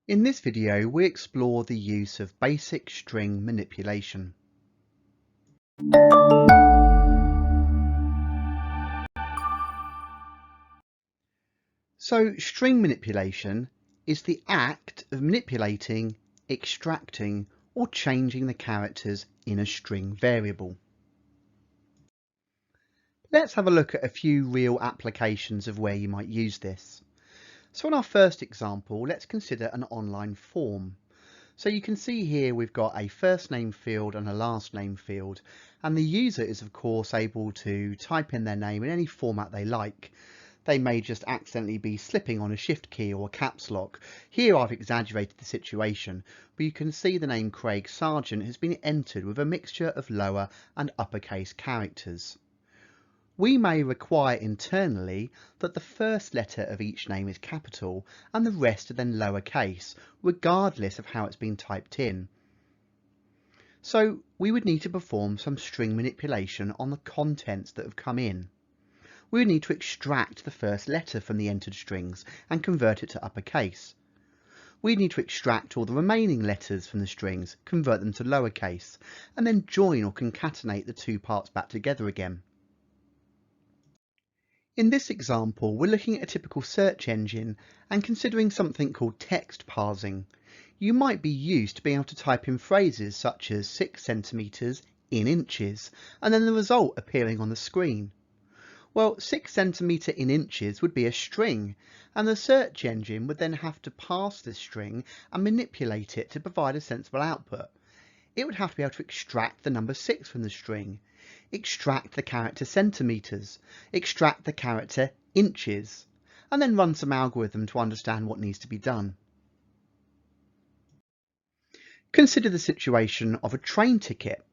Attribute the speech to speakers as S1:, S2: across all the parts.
S1: In this video, we explore the use of basic string manipulation. So, string manipulation is the act of manipulating, extracting, or changing the characters in a string variable. Let's have a look at a few real applications of where you might use this. So in our first example, let's consider an online form. So you can see here we've got a first name field and a last name field, and the user is of course able to type in their name in any format they like. They may just accidentally be slipping on a shift key or a caps lock. Here I've exaggerated the situation, but you can see the name Craig Sargent has been entered with a mixture of lower and uppercase characters. We may require internally that the first letter of each name is capital and the rest are then lowercase, regardless of how it's been typed in. So we would need to perform some string manipulation on the contents that have come in. We would need to extract the first letter from the entered strings and convert it to uppercase. We'd need to extract all the remaining letters from the strings, convert them to lowercase, and then join or concatenate the two parts back together again. In this example, we're looking at a typical search engine and considering something called text parsing. You might be used to being able to type in phrases such as 6 centimetres in inches, and then the result appearing on the screen. Well, 6 centimetre in inches would be a string, and the search engine would then have to parse this string and manipulate it to provide a sensible output. It would have to be able to extract the number 6 from the string, extract the character centimetres, extract the character inches, and then run some algorithm to understand what needs to be done. Consider the situation of a train ticket.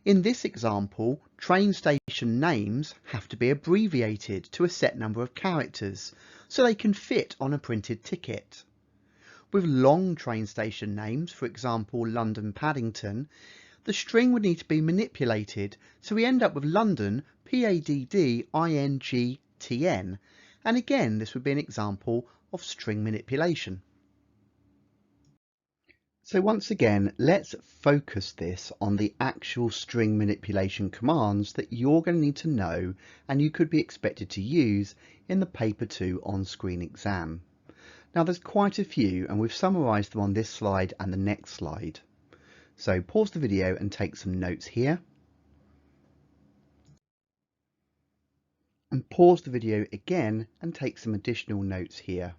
S1: In this example, train station names have to be abbreviated to a set number of characters so they can fit on a printed ticket. With long train station names, for example London Paddington, the string would need to be manipulated so we end up with London Paddingtn, and again this would be an example of string manipulation. So once again, let's focus this on the actual string manipulation commands that you're going to need to know and you could be expected to use in the Paper 2 on-screen exam. Now there's quite a few and we've summarised them on this slide and the next slide. So pause the video and take some notes here. And pause the video again and take some additional notes here.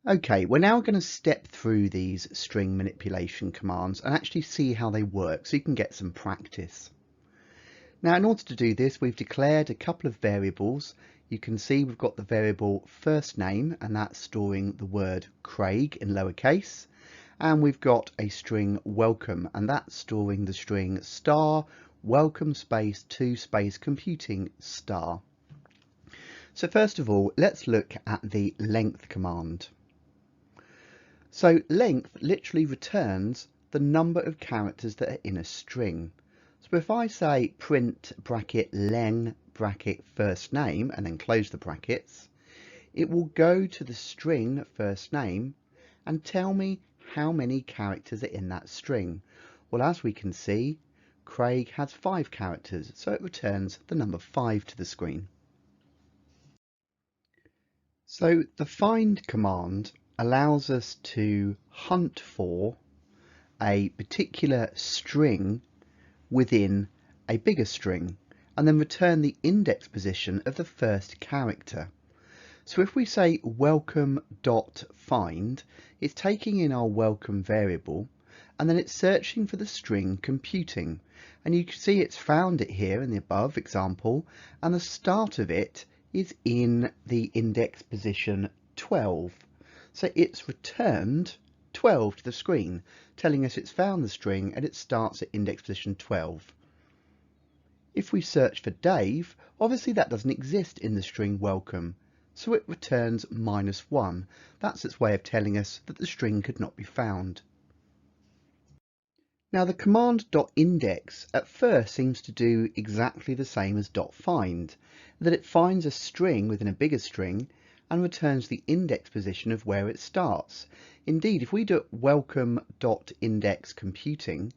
S1: Okay, we're now going to step through these string manipulation commands and actually see how they work so you can get some practice. Now in order to do this, we've declared a couple of variables. You can see we've got the variable first name and that's storing the word Craig in lowercase, and we've got a string welcome and that's storing the string star welcome space to space computing star. So first of all, let's look at the length command. So length literally returns the number of characters that are in a string. So if I say print bracket leng bracket first name and then close the brackets, it will go to the string first name and tell me how many characters are in that string. Well, as we can see, Craig has 5 characters, so it returns the number 5 to the screen. So the find command allows us to hunt for a particular string within a bigger string and then return the index position of the first character. So if we say welcome.find, it's taking in our welcome variable and then it's searching for the string computing, and you can see it's found it here in the above example, and the start of it is in the index position 12. So it's returned 12 to the screen, telling us it's found the string and it starts at index position 12. If we search for Dave, obviously that doesn't exist in the string welcome, so it returns -1. That's its way of telling us that the string could not be found. Now the command .index at first seems to do exactly the same as .find, that it finds a string within a bigger string and returns the index position of where it starts. Indeed, if we do welcome.indexComputing,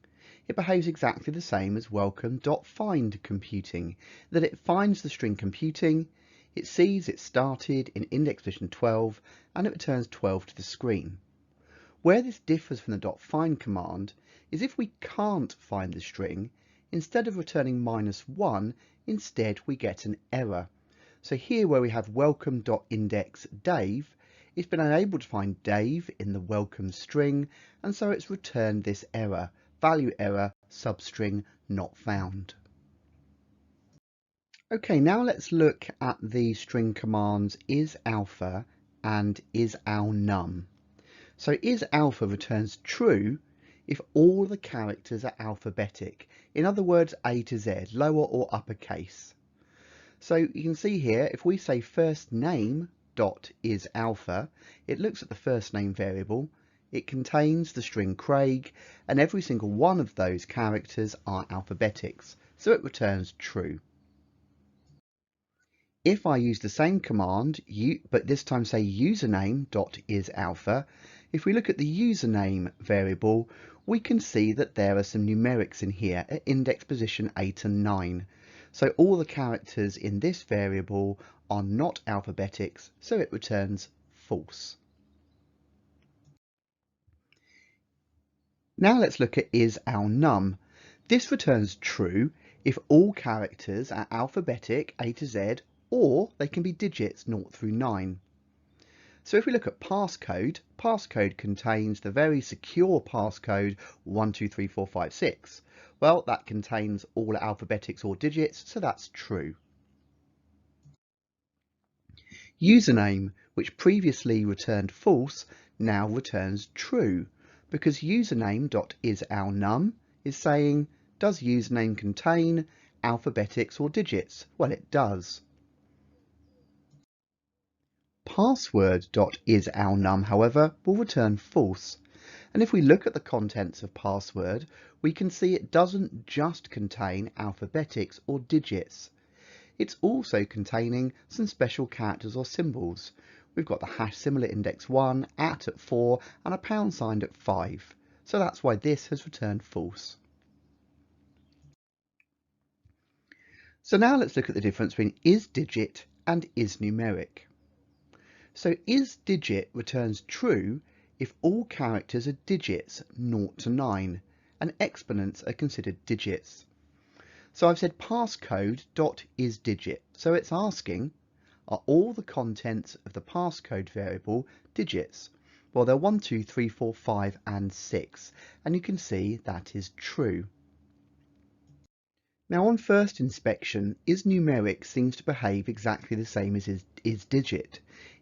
S1: it behaves exactly the same as welcome.findComputing, that it finds the string computing, it sees it started in index position 12, and it returns 12 to the screen. Where this differs from the .find command is if we can't find the string, instead of returning -1, instead we get an error. So here where we have welcome.indexDave, it's been unable to find Dave in the welcome string, and so it's returned this error, value error substring not found. Okay, now let's look at the string commands isalpha and isalnum. So isalpha returns true if all the characters are alphabetic, in other words A to Z, lower or uppercase. So you can see here, if we say first name dot isalpha, it looks at the first name variable, it contains the string Craig, and every single one of those characters are alphabetics, so it returns true. If I use the same command, but this time say username.isalpha, if we look at the username variable, we can see that there are some numerics in here at index position 8 and 9. So all the characters in this variable are not alphabetics, so it returns false. Now let's look at isalnum. This returns true if all characters are alphabetic A to Z, or they can be digits 0 through 9. So if we look at passcode, passcode contains the very secure passcode 123456. Well, that contains all alphabetics or digits, so that's true. Username, which previously returned false, now returns true, because username.isalnum is saying, does username contain alphabetics or digits? Well, it does. Password.isalnum, however, will return false. And if we look at the contents of password, we can see it doesn't just contain alphabetics or digits. It's also containing some special characters or symbols. We've got the hash symbol at index 1, at 4, and a pound sign at 5. So that's why this has returned false. So now let's look at the difference between isdigit and isnumeric. So isdigit returns true if all characters are digits 0 to 9 and exponents are considered digits. So I've said passcode.isdigit, so it's asking, are all the contents of the passcode variable digits? Well, they're 1, 2, 3, 4, 5 and 6, and you can see that is true. Now on first inspection, isnumeric seems to behave exactly the same as isdigit.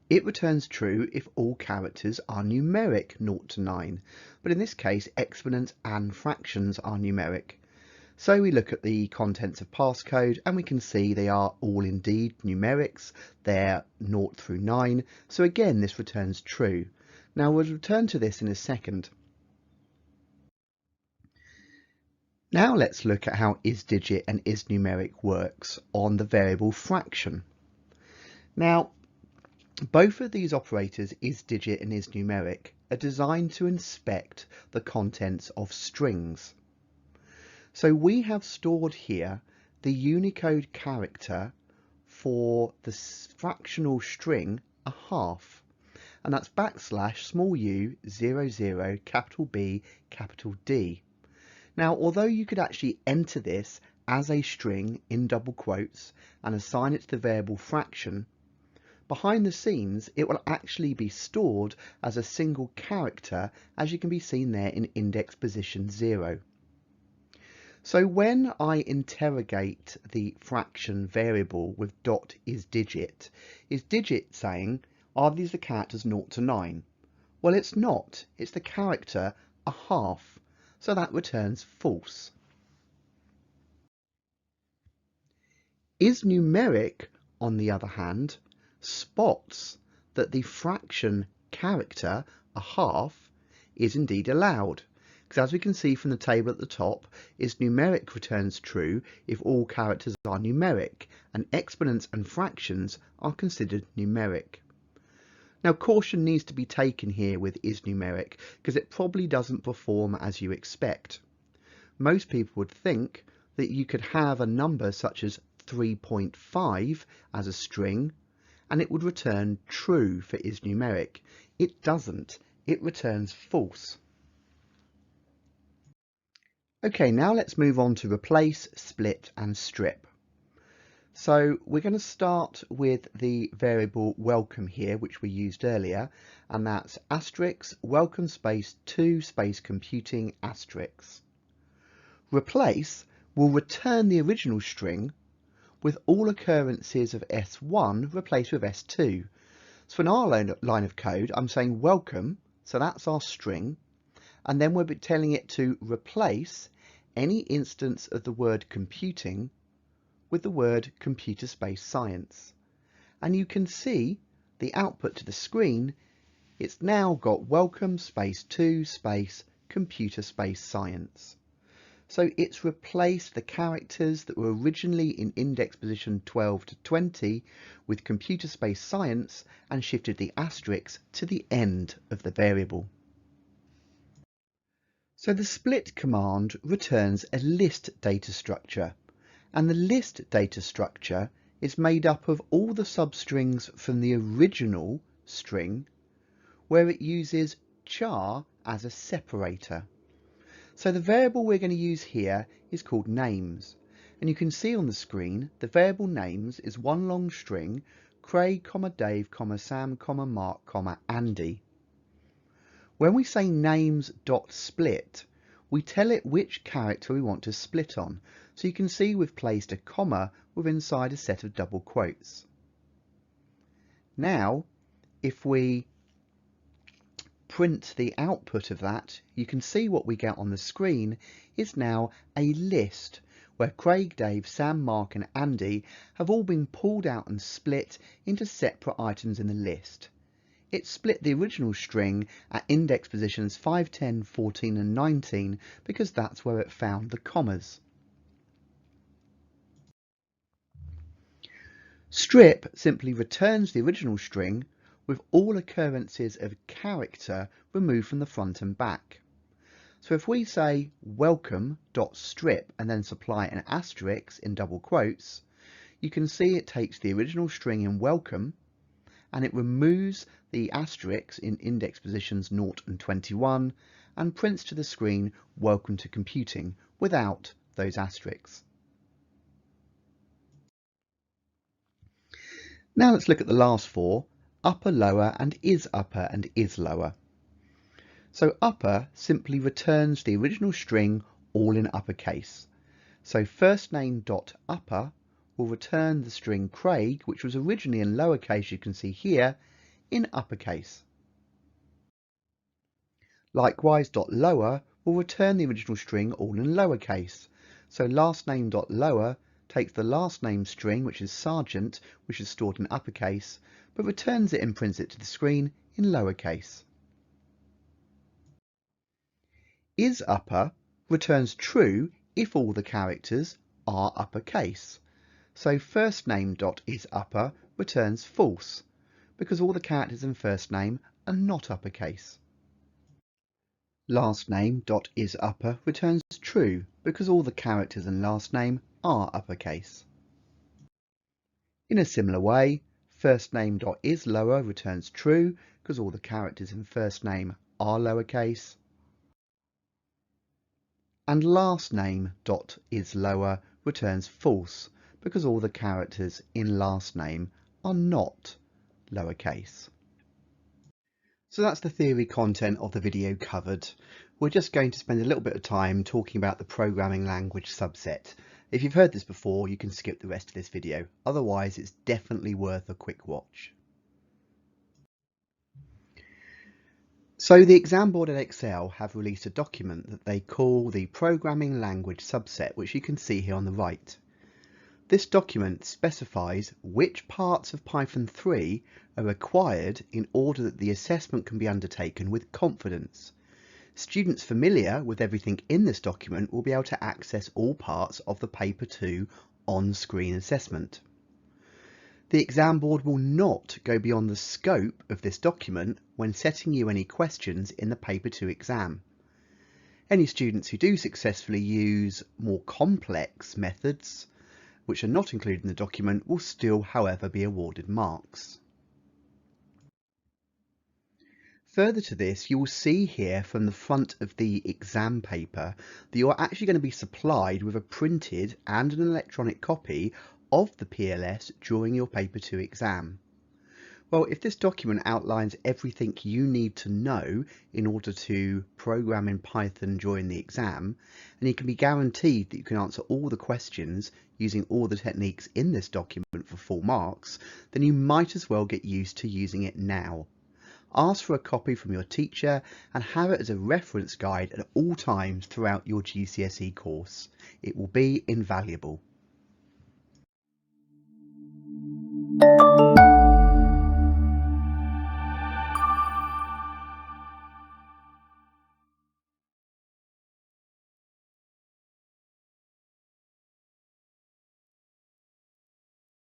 S1: It returns true if all characters are numeric 0 to 9, but in this case exponents and fractions are numeric. So we look at the contents of passcode and we can see they are all indeed numerics, they're 0 through 9, so again this returns true. Now we'll return to this in a second. Now let's look at how isdigit and isnumeric works on the variable fraction. Now both of these operators, isdigit and isnumeric, are designed to inspect the contents of strings. So we have stored here the Unicode character for the fractional string a half, and that's \u00 capital B capital D. Now, although you could actually enter this as a string in double quotes and assign it to the variable fraction, behind the scenes it will actually be stored as a single character, as you can be seen there in index position 0. So when I interrogate the fraction variable with .isdigit, is digit saying, are these the characters 0 to 9? Well, it's not, it's the character a half, so that returns false. Isnumeric, on the other hand, spots that the fraction character, a half, is indeed allowed. Because as we can see from the table at the top, isnumeric returns true if all characters are numeric, and exponents and fractions are considered numeric. Now caution needs to be taken here with isnumeric because it probably doesn't perform as you expect. Most people would think that you could have a number such as 3.5 as a string and it would return true for isnumeric. It doesn't, it returns false. Okay, now let's move on to replace, split and strip. So we're going to start with the variable welcome here, which we used earlier, and that's asterisk welcome space 2 space computing asterisk. Replace will return the original string with all occurrences of S1 replaced with S2. So in our line of code, I'm saying welcome, so that's our string, and then we'll be telling it to replace any instance of the word computing with the word computer space science. And you can see the output to the screen, it's now got welcome space 2 space computer space science. So it's replaced the characters that were originally in index position 12 to 20 with computer space science and shifted the asterisk to the end of the variable. So the split command returns a list data structure, and the list data structure is made up of all the substrings from the original string where it uses char as a separator. So the variable we're going to use here is called names, and you can see on the screen the variable names is one long string Craig, Dave, Sam, Mark, Andy. When we say names.split, we tell it which character we want to split on. So you can see we've placed a comma within inside a set of double quotes. Now, if we print the output of that, you can see what we get on the screen is now a list where Craig, Dave, Sam, Mark and Andy have all been pulled out and split into separate items in the list. It split the original string at index positions 5, 10, 14 and 19 because that's where it found the commas. Strip simply returns the original string with all occurrences of character removed from the front and back. So if we say welcome.strip and then supply an asterisk in double quotes, you can see it takes the original string in welcome and it removes the asterisks in index positions 0 and 21 and prints to the screen welcome to computing without those asterisks. Now let's look at the last four, upper, lower and isupper and islower. So upper simply returns the original string all in uppercase. So first name dot upper will return the string Craig, which was originally in lowercase, you can see here, in uppercase. Likewise, dot lower will return the original string all in lowercase. So last name dot lower takes the last name string, which is Sergeant, which is stored in uppercase, but returns it and prints it to the screen in lowercase. Isupper returns true if all the characters are uppercase. So first name dot isupper returns false because all the characters in first name are not uppercase. Last name dot isupper returns true because all the characters in last name are uppercase. In a similar way, first name dot islower returns true because all the characters in first name are lowercase. And last name dot islower returns false because all the characters in last name are not lowercase. So that's the theory content of the video covered. We're just going to spend a little bit of time talking about the programming language subset. If you've heard this before, you can skip the rest of this video. Otherwise, it's definitely worth a quick watch. So the exam board at EDEXCEL have released a document that they call the programming language subset, which you can see here on the right. This document specifies which parts of Python 3 are required in order that the assessment can be undertaken with confidence. Students familiar with everything in this document will be able to access all parts of the Paper 2 on-screen assessment. The exam board will not go beyond the scope of this document when setting you any questions in the Paper 2 exam. Any students who do successfully use more complex methods, which are not included in the document, will still, however, be awarded marks. Further to this, you will see here from the front of the exam paper that you are actually going to be supplied with a printed and an electronic copy of the PLS during your Paper 2 exam. Well, if this document outlines everything you need to know in order to program in Python during the exam, and you can be guaranteed that you can answer all the questions using all the techniques in this document for full marks, then you might as well get used to using it now. Ask for a copy from your teacher and have it as a reference guide at all times throughout your GCSE course. It will be invaluable.